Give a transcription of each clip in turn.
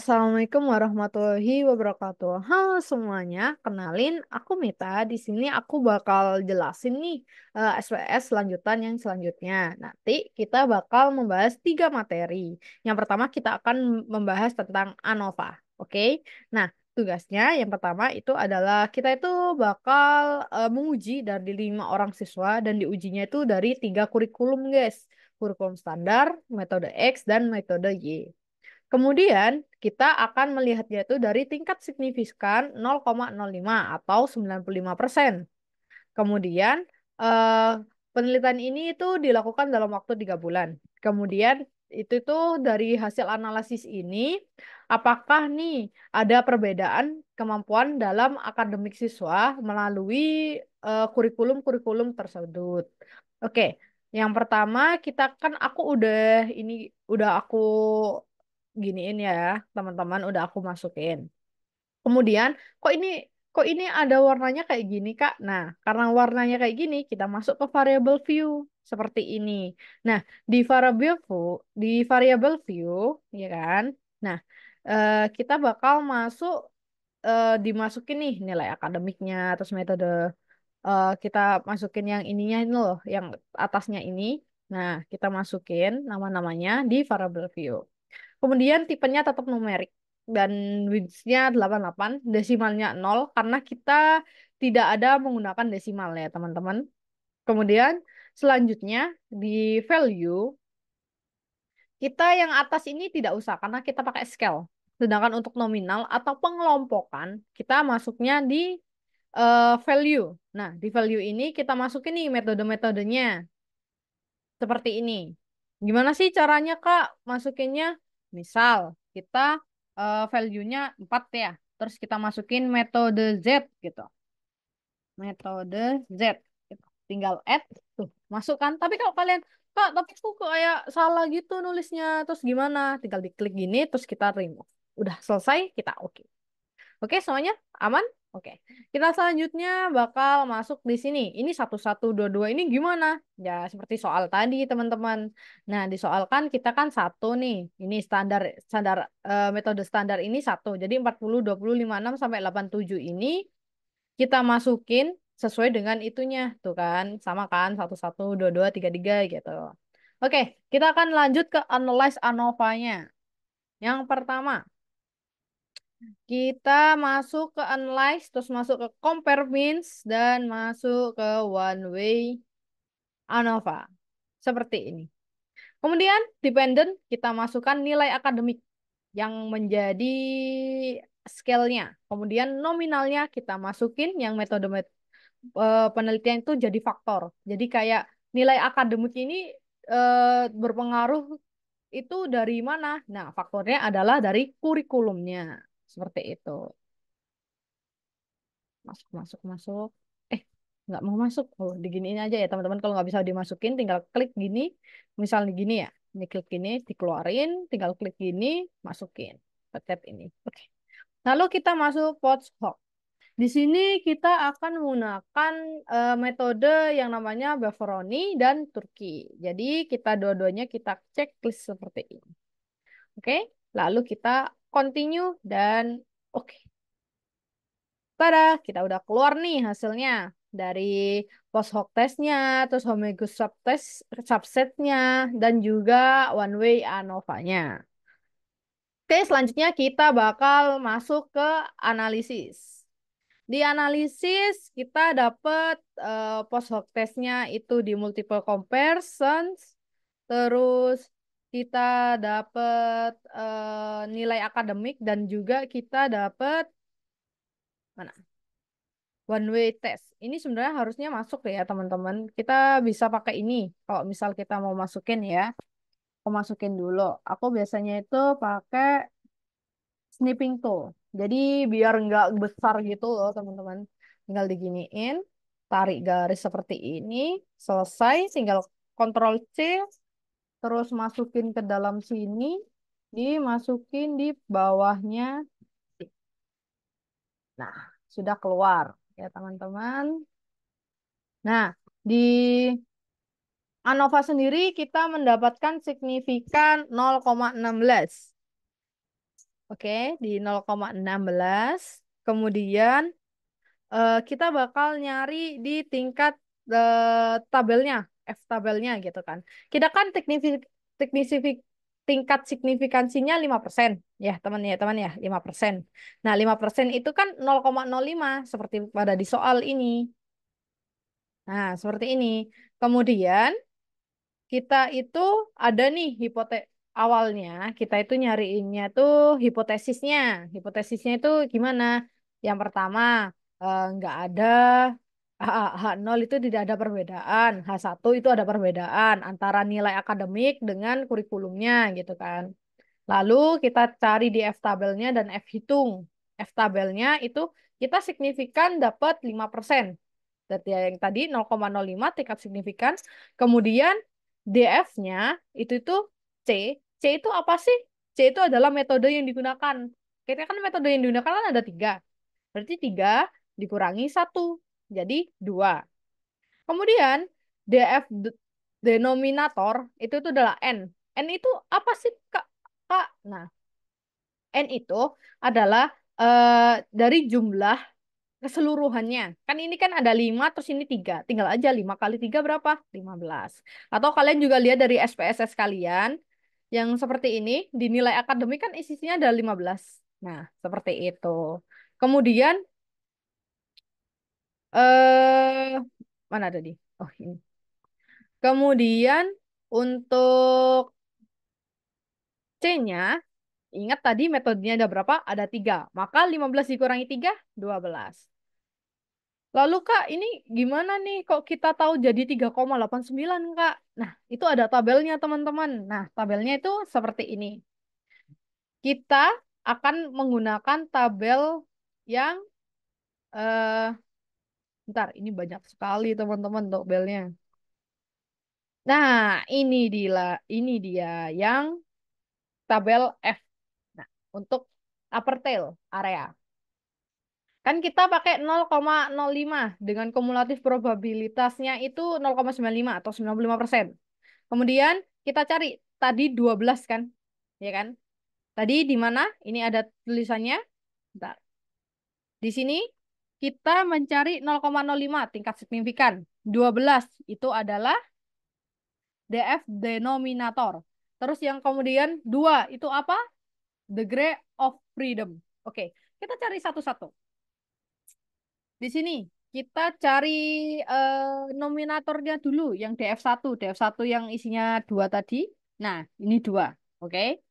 Assalamualaikum warahmatullahi wabarakatuh. Halo semuanya, kenalin aku Mita. Di sini aku bakal jelasin nih SPS lanjutan yang selanjutnya. Nanti kita bakal membahas tiga materi. Yang pertama kita akan membahas tentang ANOVA. Oke? Nah, tugasnya yang pertama itu adalah kita itu bakal menguji dari 5 orang siswa dan diujinya itu dari tiga kurikulum, guys. Kurikulum standar, metode X, dan metode Y. Kemudian kita akan melihatnya itu dari tingkat signifikan 0,05 atau 95%. Kemudian eh, penelitian ini itu dilakukan dalam waktu 3 bulan. Kemudian itu dari hasil analisis ini, apakah nih ada perbedaan kemampuan dalam akademik siswa melalui kurikulum-kurikulum tersebut. Oke, yang pertama kita kan udah aku giniin ya, teman-teman udah aku masukin. Kemudian kok ini kok ini ada warnanya kayak gini, Kak? Nah, karena warnanya kayak gini, kita masuk ke variable view seperti ini. Nah, di variable view ya kan? Nah, kita bakal dimasukin nih nilai akademiknya, terus metode kita masukin yang ininya ini loh, yang atasnya ini. Nah, kita masukin nama-namanya di variable view. Kemudian tipenya tetap numerik dan width-nya 88, desimalnya 0 karena kita tidak ada menggunakan desimal ya, teman-teman. Kemudian selanjutnya di value, kita yang atas ini tidak usah karena kita pakai scale. Sedangkan untuk nominal atau pengelompokan, kita masuknya di value. Nah, di value ini kita masukin nih metode-metodenya. Seperti ini. Gimana sih caranya, Kak, masukinnya? Misal, kita value-nya 4 ya. Terus kita masukin metode Z gitu. Metode Z. Gitu. Tinggal add, tuh, masukkan. Tapi kalau kalian, Kak, tapi kok kayak salah gitu nulisnya. Terus gimana? Tinggal diklik gini, terus kita remove. Udah selesai, kita oke. Oke, semuanya aman? Oke. Kita selanjutnya bakal masuk di sini. Ini 1122 ini gimana? Ya, seperti soal tadi, teman-teman. Nah, di soal kan kita kan satu nih. Ini standar standar metode standar ini satu. Jadi 40, 20, 56 sampai 87 ini kita masukin sesuai dengan itunya. Tuh kan, sama kan 11, 22, 33 gitu. Oke, kita akan lanjut ke analyze ANOVA-nya. Yang pertama, kita masuk ke analyze, terus masuk ke compare means, dan masuk ke one way ANOVA. Seperti ini. Kemudian dependent, kita masukkan nilai akademik yang menjadi scale-nya. Kemudian nominalnya kita masukin yang metode penelitian itu jadi faktor. Jadi kayak nilai akademik ini berpengaruh itu dari mana? Nah, faktornya adalah dari kurikulumnya. Seperti itu. Masuk, masuk, masuk. Eh, nggak mau masuk. Oh, diginiin aja ya teman-teman. Kalau nggak bisa dimasukin, tinggal klik gini. Misalnya gini ya. Ini klik gini, dikeluarin. Tinggal klik gini, masukin. Pencet ini. Oke. Lalu kita masuk post hoc. Di sini kita akan menggunakan metode yang namanya Beveroni dan Turki. Jadi kita dua-duanya kita checklist seperti ini. Oke. Lalu kita continue dan oke. Tada, kita udah keluar nih hasilnya dari post hoc testnya, terus homologous subtest, subsetnya, dan juga one way ANOVA-nya. Oke, selanjutnya kita bakal masuk ke analisis. Di analisis kita dapat post hoc testnya itu di multiple comparisons, terus kita dapat nilai akademik dan juga kita dapat mana? One way test. Ini sebenarnya harusnya masuk ya teman-teman. Kita bisa pakai ini. Kalau misal kita mau masukin ya. Aku masukin dulu. Aku biasanya itu pakai snipping tool. Jadi biar nggak besar gitu loh teman-teman. Tinggal diginiin. Tarik garis seperti ini. Selesai. Tinggal Ctrl C. Terus masukin ke dalam sini. Dimasukin di bawahnya. Nah, sudah keluar ya teman-teman. Nah, di ANOVA sendiri kita mendapatkan signifikan 0,16. Oke, di 0,16. Kemudian kita bakal nyari di tingkat tabelnya, F tabelnya gitu kan. Kita kan teknisifik, tingkat signifikansinya 5%. Ya, teman ya, 5%. Nah, 5% itu kan 0,05 seperti pada di soal ini. Nah, seperti ini. Kemudian kita itu ada nih awalnya kita itu nyariinnya tuh hipotesisnya. Hipotesisnya itu gimana? Yang pertama, nggak ada H0 itu tidak ada perbedaan. H1 itu ada perbedaan antara nilai akademik dengan kurikulumnya gitu kan. Lalu kita cari di F tabelnya dan F hitung. F tabelnya itu kita signifikan dapat 5%. Data yang tadi 0,05 tingkat signifikan. Kemudian DF-nya itu C. C itu apa sih? C itu adalah metode yang digunakan. Kita kan metode yang digunakan kan ada 3. Berarti 3 dikurangi 1. Jadi 2. Kemudian DF denominator itu adalah N. N itu apa sih, Kak? Kak? Nah, N itu adalah dari jumlah keseluruhannya. Kan ini kan ada 5 terus ini 3. Tinggal aja 5 kali 3 berapa? 15. Atau kalian juga lihat dari SPSS kalian yang seperti ini, di nilai akademik kan isinya ada 15. Nah, seperti itu. Kemudian eh mana tadi? Oh, ini. Kemudian untuk C-nya, ingat tadi metodenya ada berapa? Ada 3. Maka 15 dikurangi 3, 12. Lalu Kak, ini gimana nih kok kita tahu jadi 3,89 Kak? Nah, itu ada tabelnya teman-teman. Nah, tabelnya itu seperti ini. Kita akan menggunakan tabel yang eh bentar, ini banyak sekali teman-teman tabelnya. Nah, ini dia yang tabel F. Nah, untuk upper tail area. Kan kita pakai 0,05 dengan kumulatif probabilitasnya itu 0,95 atau 95%. Kemudian kita cari tadi 12 kan? Ya kan? Tadi di mana? Ini ada tulisannya. Bentar. Di sini kita mencari 0,05 tingkat signifikan. 12 itu adalah DF denominator. Terus yang kemudian 2 itu apa? Degree of freedom. Oke, kita cari satu-satu. Di sini kita cari nominatornya dulu yang DF1. DF1 yang isinya 2 tadi. Nah, ini 2. Oke.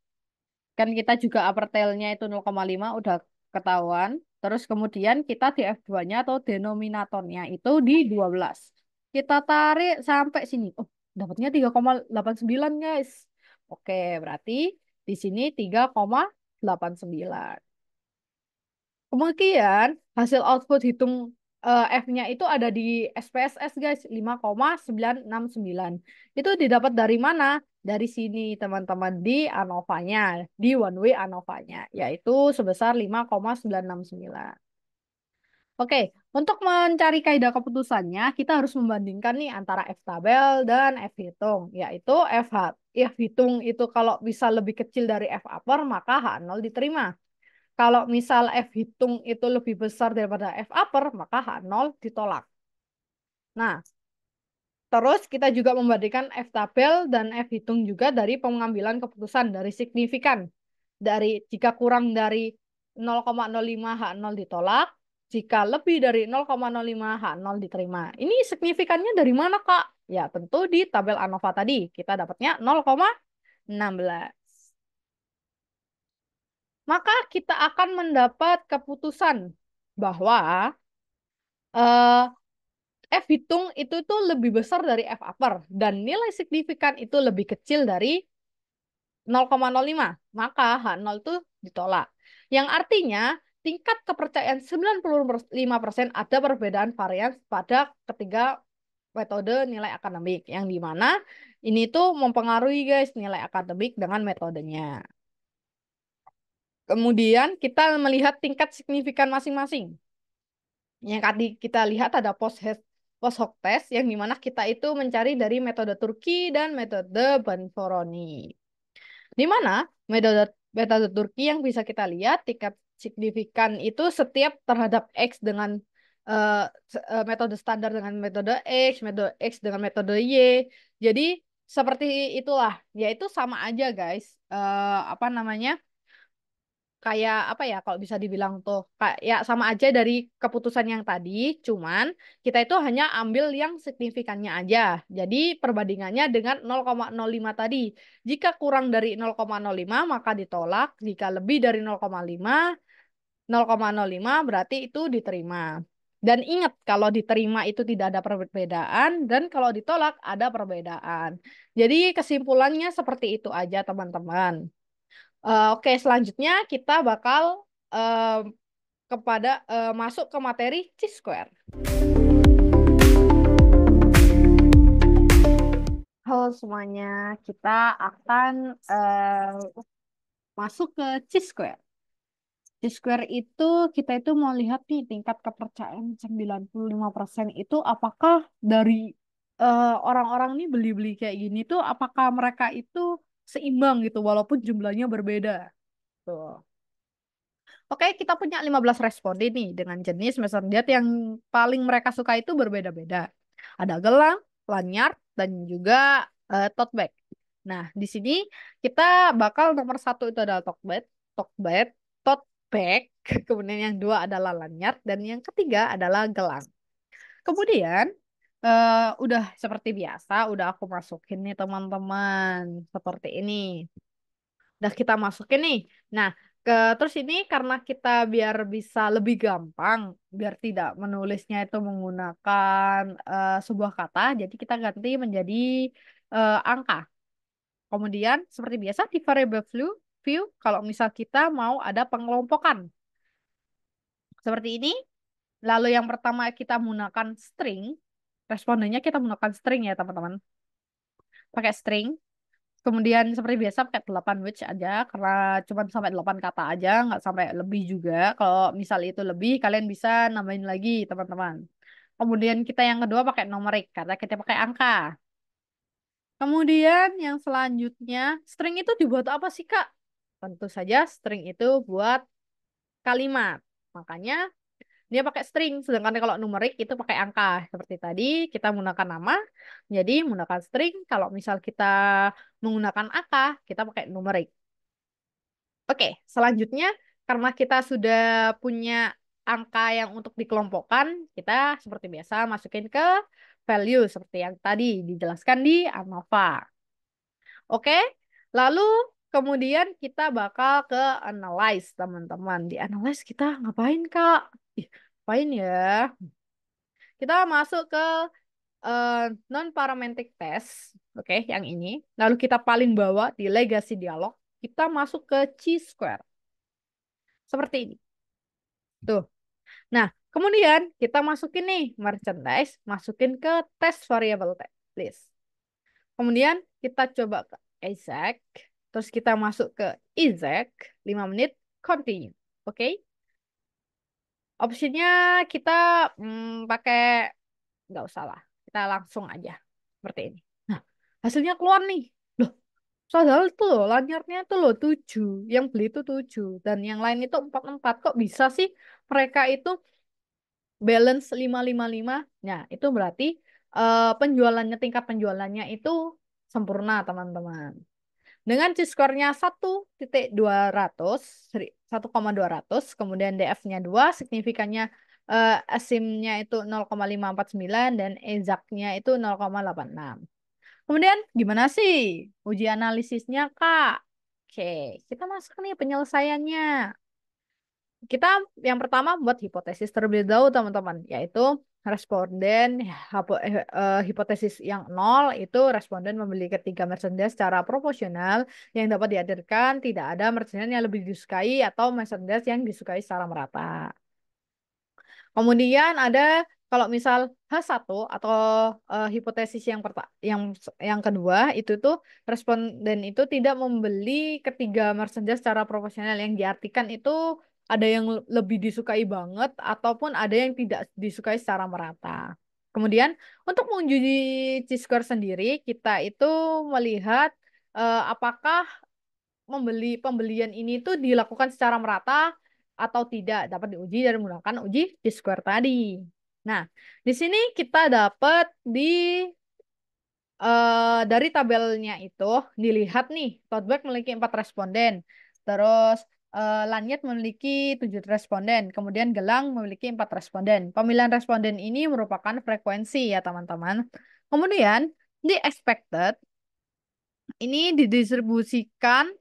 Kan kita juga upper tail-nya itu 0,5 udah ketahuan. Terus kemudian kita DF2-nya atau denominatornya itu di 12. Kita tarik sampai sini. Oh, dapatnya 3,89 guys. Oke, berarti di sini 3,89. Kemudian hasil output hitung F-nya itu ada di SPSS guys 5,969. Itu didapat dari mana? Dari sini teman-teman di ANOVA-nya, di one way ANOVA-nya, yaitu sebesar 5,969. Oke, untuk mencari kaidah keputusannya, kita harus membandingkan nih antara F tabel dan F hitung, yaitu F hitung itu kalau bisa lebih kecil dari F upper, maka H0 diterima. Kalau misal F hitung itu lebih besar daripada F upper, maka H0 ditolak. Nah, terus kita juga membandingkan F tabel dan F hitung juga dari pengambilan keputusan dari signifikan. Dari jika kurang dari 0,05 H0 ditolak, jika lebih dari 0,05 H0 diterima. Ini signifikannya dari mana, Kak? Ya, tentu di tabel ANOVA tadi. Kita dapatnya 0,16. Maka kita akan mendapat keputusan bahwa eh, F hitung itu tuh lebih besar dari F upper dan nilai signifikan itu lebih kecil dari 0,05. Maka H0 itu ditolak. Yang artinya tingkat kepercayaan 95% ada perbedaan varians pada ketiga metode nilai akademik. Yang di mana ini tuh mempengaruhi guys nilai akademik dengan metodenya. Kemudian kita melihat tingkat signifikan masing-masing. Yang tadi kita lihat ada post hoc test yang dimana kita itu mencari dari metode Turki dan metode Banforoni. Di mana metode Metode Turki yang bisa kita lihat tingkat signifikan itu setiap terhadap X dengan metode standar dengan metode metode X dengan metode Y. Jadi seperti itulah, yaitu sama aja guys. Apa namanya? Kayak apa ya kalau bisa dibilang tuh kayak ya sama aja dari keputusan yang tadi, cuman kita itu hanya ambil yang signifikannya aja. Jadi perbandingannya dengan 0,05 tadi. Jika kurang dari 0,05 maka ditolak, jika lebih dari 0,5 berarti itu diterima. Dan ingat kalau diterima itu tidak ada perbedaan dan kalau ditolak ada perbedaan. Jadi kesimpulannya seperti itu aja teman-teman. Oke, selanjutnya kita bakal eh, masuk ke materi Chi-square. Halo semuanya, kita akan masuk ke Chi-square. Chi-square itu kita itu mau lihat nih tingkat kepercayaan 95% itu apakah dari orang-orang nih beli-beli kayak gini tuh apakah mereka itu seimbang gitu walaupun jumlahnya berbeda. Tuh. Oke, kita punya 15 responden nih dengan jenis meson jet yang paling mereka suka itu berbeda-beda. Ada gelang, lanyard, dan juga tote bag. Nah, di sini kita bakal nomor satu itu adalah tote bag, tote bag. Kemudian yang dua adalah lanyard, dan yang ketiga adalah gelang. Kemudian, udah seperti biasa, udah aku masukin nih teman-teman. Seperti ini. Udah kita masukin nih. Nah, terus ini karena kita biar bisa lebih gampang, biar tidak menulisnya itu menggunakan sebuah kata, jadi kita ganti menjadi angka. Kemudian seperti biasa di variable view, kalau misal kita mau ada pengelompokan seperti ini. Lalu yang pertama kita menggunakan string, respondennya kita menggunakan string ya teman-teman. Pakai string. Kemudian seperti biasa pakai 8 words aja karena cuma sampai 8 kata aja, nggak sampai lebih juga. Kalau misal itu lebih, kalian bisa nambahin lagi teman-teman. Kemudian kita yang kedua pakai numerik karena kita pakai angka. Kemudian yang selanjutnya, string itu dibuat apa sih Kak? Tentu saja string itu buat kalimat. Makanya dia pakai string, sedangkan kalau numerik itu pakai angka. Seperti tadi kita menggunakan nama, jadi menggunakan string. Kalau misal kita menggunakan angka, kita pakai numerik. Oke, selanjutnya karena kita sudah punya angka yang untuk dikelompokkan, kita seperti biasa masukin ke value seperti yang tadi dijelaskan di ANOVA. Oke, lalu kemudian kita bakal ke analyze teman-teman. Di analyze kita ngapain Kak? Ih, ngapain ya? Kita masuk ke non-parametric test, oke, yang ini. Lalu kita paling bawah di legacy dialog, kita masuk ke Chi-square. Seperti ini. Tuh. Nah, kemudian kita masukin nih merchandise, masukin ke test variable list. Kemudian kita coba ke exact, terus kita masuk ke exact, 5 menit, continue. Oke? Opsinya kita pakai, nggak usah lah. Kita langsung aja. Seperti ini. Nah, hasilnya keluar nih. Loh, padahal tuh loh, lanyardnya tuh loh 7. Yang beli itu 7. Dan yang lain itu 4 4. Kok bisa sih mereka itu balance 5 5 5? Nah, itu berarti penjualannya, tingkat penjualannya itu sempurna, teman-teman. Dengan skornya 1,200, 1,200, kemudian DF-nya 2, signifikannya asimnya itu 0,549 dan exactnya itu 0,86. Kemudian gimana sih uji analisisnya, Kak? Oke, kita masuk nih penyelesaiannya. Kita yang pertama buat hipotesis terlebih dahulu teman-teman, yaitu responden hipotesis yang nol itu responden membeli ketiga merchandise secara proporsional yang dapat dihadirkan tidak ada merchandise yang lebih disukai atau merchandise yang disukai secara merata. Kemudian ada kalau misal H1 atau hipotesis yang kedua itu tuh responden itu tidak membeli ketiga merchandise secara proporsional yang diartikan itu ada yang lebih disukai banget ataupun ada yang tidak disukai secara merata. Kemudian untuk menguji Chi-square sendiri kita itu melihat apakah pembelian ini tuh dilakukan secara merata atau tidak dapat diuji dari menggunakan uji T-square tadi. Nah, di sini kita dapat dari tabelnya itu dilihat nih, tote bag memiliki 4 responden, terus lanyard memiliki 7 responden, kemudian gelang memiliki 4 responden. Pemilihan responden ini merupakan frekuensi ya teman-teman. Kemudian di expected ini didistribusikan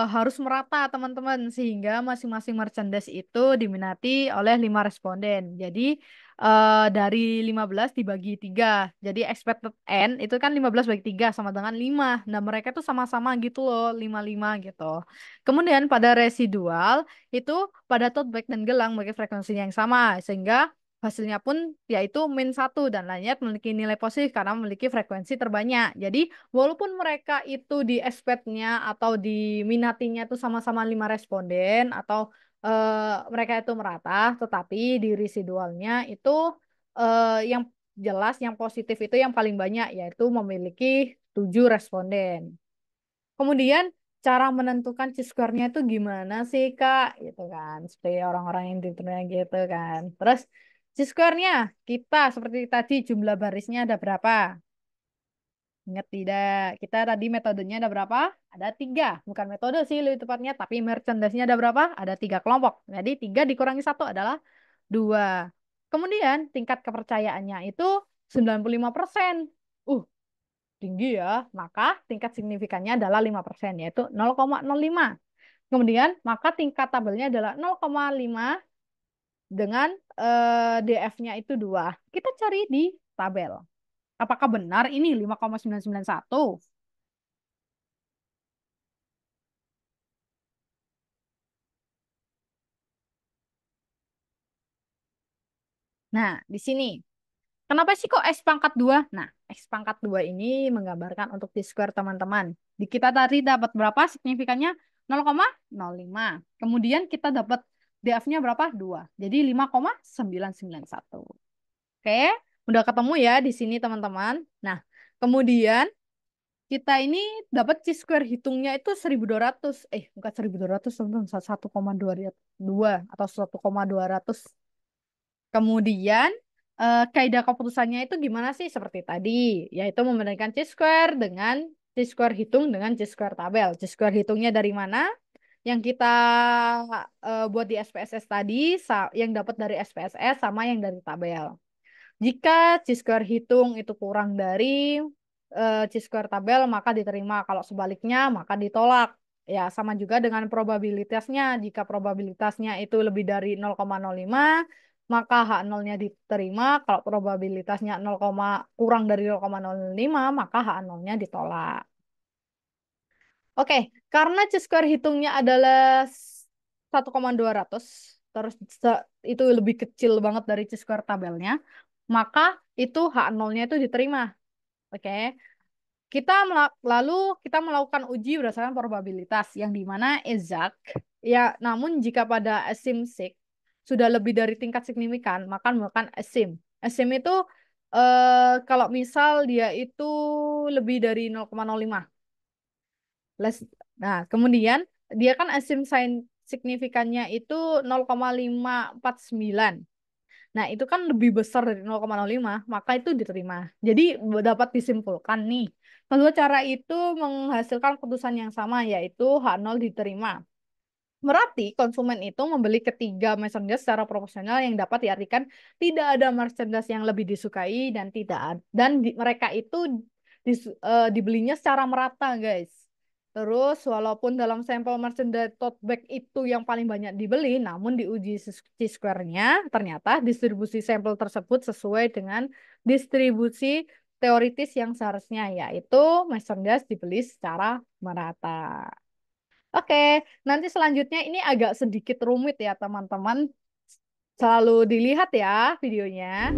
harus merata teman-teman sehingga masing-masing merchandise itu diminati oleh 5 responden. Jadi dari 15 dibagi 3. Jadi expected N itu kan 15 bagi 3 sama dengan 5. Nah, mereka tuh sama-sama gitu loh, 5-5 gitu. Kemudian pada residual itu pada tote bag dan gelang memiliki frekuensi yang sama sehingga hasilnya pun yaitu min 1 dan lainnya memiliki nilai positif karena memiliki frekuensi terbanyak. Jadi walaupun mereka itu di expect-nya atau di minatinya itu sama-sama 5 responden atau mereka itu merata, tetapi di residualnya itu yang jelas yang positif itu yang paling banyak yaitu memiliki 7 responden. Kemudian cara menentukan C-square-nya itu gimana sih Kak? Gitu kan. Seperti orang-orang yang ditanya gitu kan. Terus C-square-nya kita seperti tadi jumlah barisnya ada berapa? Ingat tidak? Kita tadi metodenya ada berapa? Ada 3. Bukan metode sih lebih tepatnya, tapi merchandise-nya ada berapa? Ada 3 kelompok. Jadi 3 dikurangi 1 adalah 2. Kemudian tingkat kepercayaannya itu 95%. Tinggi ya. Maka tingkat signifikannya adalah 5%, yaitu 0,05. Kemudian maka tingkat tabelnya adalah 0,5 dengan DF-nya itu 2. Kita cari di tabel. Apakah benar ini 5,991? Nah, di sini. Kenapa sih kok X pangkat 2? Nah, X pangkat 2 ini menggambarkan untuk di-square teman-teman. Di kita tadi dapat berapa signifikannya? 0,05. Kemudian kita dapat DF-nya berapa? 2. Jadi 5,991. Oke, udah ketemu ya di sini teman-teman. Nah, kemudian kita ini dapat chi-square hitungnya itu 1.200. Bukan 1.200, teman-teman. 1,2 atau 1,200. Kemudian kaidah keputusannya itu gimana sih? Seperti tadi, yaitu membandingkan chi-square dengan chi-square hitung dengan chi-square tabel. Chi-square hitungnya dari mana? Yang kita buat di SPSS tadi, yang dapat dari SPSS sama yang dari tabel. Jika chi-square hitung itu kurang dari chi-square tabel, maka diterima. Kalau sebaliknya, maka ditolak. Ya, sama juga dengan probabilitasnya. Jika probabilitasnya itu lebih dari 0,05, maka H0-nya diterima. Kalau probabilitasnya 0, kurang dari 0,05, maka H0-nya ditolak. Oke, karena chi-square hitungnya adalah 1,200, terus itu lebih kecil banget dari chi-square tabelnya, maka itu H0-nya itu diterima. Oke, lalu kita melakukan uji berdasarkan probabilitas yang dimana exact ya, namun jika pada asymmetric sudah lebih dari tingkat signifikan, maka melakukan asim. Asim itu kalau misal dia itu lebih dari 0,05. Nah, kemudian dia kan asim signifikannya itu 0,549. Nah, itu kan lebih besar dari 0,05, maka itu diterima. Jadi dapat disimpulkan nih, kedua cara itu menghasilkan keputusan yang sama, yaitu H0 diterima. Berarti konsumen itu membeli ketiga merchandise secara proporsional yang dapat diartikan tidak ada merchandise yang lebih disukai dan mereka itu dibelinya secara merata, guys. Terus walaupun dalam sampel merchandise tote bag itu yang paling banyak dibeli, namun di uji T-square-nya ternyata distribusi sampel tersebut sesuai dengan distribusi teoritis yang seharusnya, yaitu merchandise dibeli secara merata. Oke, nanti selanjutnya ini agak sedikit rumit ya teman-teman. Selalu dilihat ya videonya.